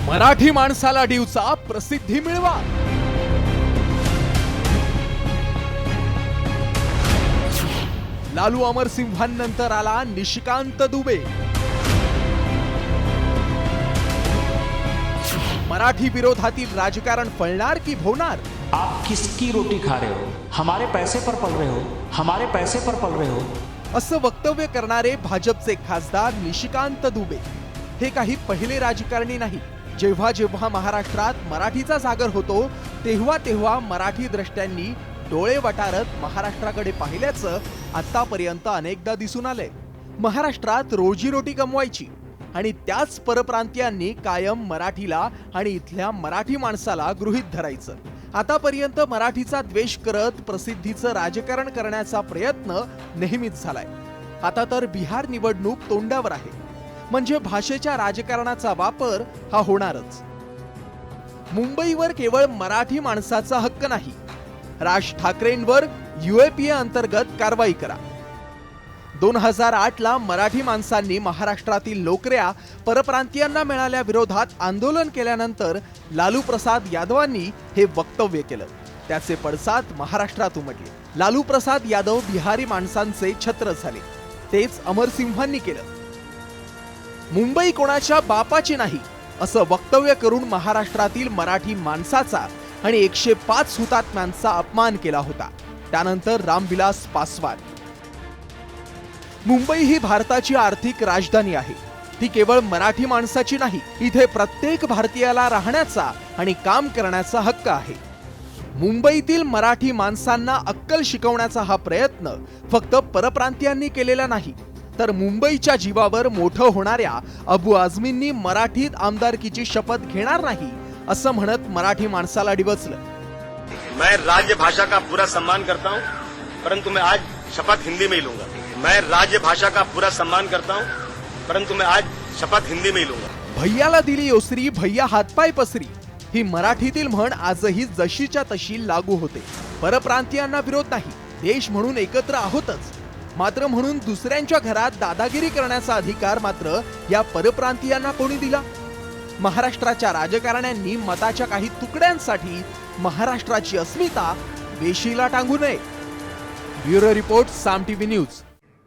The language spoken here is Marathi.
मराठी माणसाला डिवचा प्रसिद्धी मिळवा। लालू अमरसिंहांनंतर आला निशिकांत दुबे। मराठी विरोधातील राजकारण फळणार की भोवणार? आप किसकी रोटी खा रहे हो? हमारे पैसे पर पल रहे हो, हमारे पैसे पर पल रहे हो। असं वक्तव्य करणारे भाजपचे खासदार निशिकांत दुबे हे काही पहिले राजकारणी नाही। जेव्हा जेव्हा महाराष्ट्रात मराठीचा जागर होतो तेव्हा तेव्हा मराठी द्रष्ट्यांनी डोळे वटारत महाराष्ट्राकडे पाहिल्याचं आतापर्यंत अनेकदा दिसून आलंय। महाराष्ट्रात रोजीरोटी कमवायची आणि त्याच परप्रांतीयांनी कायम मराठीला आणि इथल्या मराठी माणसाला गृहीत धरायचं। आतापर्यंत मराठीचा द्वेष करत प्रसिद्धीचं राजकारण करण्याचा प्रयत्न नेहमीच झालाय। आता तर बिहार निवडणूक तोंडावर आहे, म्हणजे भाषेच्या राजकारणाचा वापर हा होणारच। मुंबईवर केवळ मराठी माणसाचा हक्क नाही, राज ठाकरेंवर UAPA अंतर्गत कारवाई करा। 2008 ला मराठी माणसांनी महाराष्ट्रातील नोकऱ्या परप्रांतीयांना मिळाल्या विरोधात आंदोलन केल्यानंतर लालू प्रसाद यादवांनी हे वक्तव्य केलं। त्याचे पडसाद महाराष्ट्रात उमटले। लालू प्रसाद यादव बिहारी माणसांचे छत्र झाले। तेच अमरसिंहांनी केलं। मुंबई कोणाच्या बापाची नाही असं वक्तव्य करून महाराष्ट्रातील मराठी माणसाचा आणि 105 हुतात्म्यांचा अपमान केला होता। त्यानंतर रामविलास पासवान। मुंबई ही भारताची आर्थिक राजधानी आहे। ती केवळ मराठी माणसाची नाही, इथे प्रत्येक भारतीयाला राहण्याचा आणि काम करण्याचा हक्क आहे। मुंबईतील मराठी माणसांना अक्कल शिकवण्याचा हा प्रयत्न फक्त परप्रांतीयांनी केलेला नाही, तर मुंबईच्या जीवावर मोठं होणाऱ्या अबू आझमींनी मराठीत आमदारकीची शपथ घेणार नाही असं म्हणत मराठी माणसाला डिवचलं। मैं राज्य भाषा का पूरा सम्मान करता हूं, परंतु मैं आज शपथ हिंदी में ही लूंगा। मैं राज्य भाषा का पूरा सम्मान करता हूं, परंतु मैं आज शपथ हिंदी में ही लूंगा। भैयाला दिली ओसरी, भैया हातपाय पसरी ही मराठीतील म्हण आजही जशीच्या तशी लागू होते। परप्रांतीयांना विरोध नाही, देश म्हणून एकत्र आहोतच, मात्र म्हणून दुसऱ्यांच्या घरात दादागिरी करण्याचा अधिकार मात्र या परप्रांतीयांना कोणी दिला? महाराष्ट्राच्या राजकारण्यांनी मताच्या काही तुकड्यांसाठी महाराष्ट्राची अस्मिता वेशीला टांगू नये। ब्युरो रिपोर्ट, साम टीव्ही न्यूज।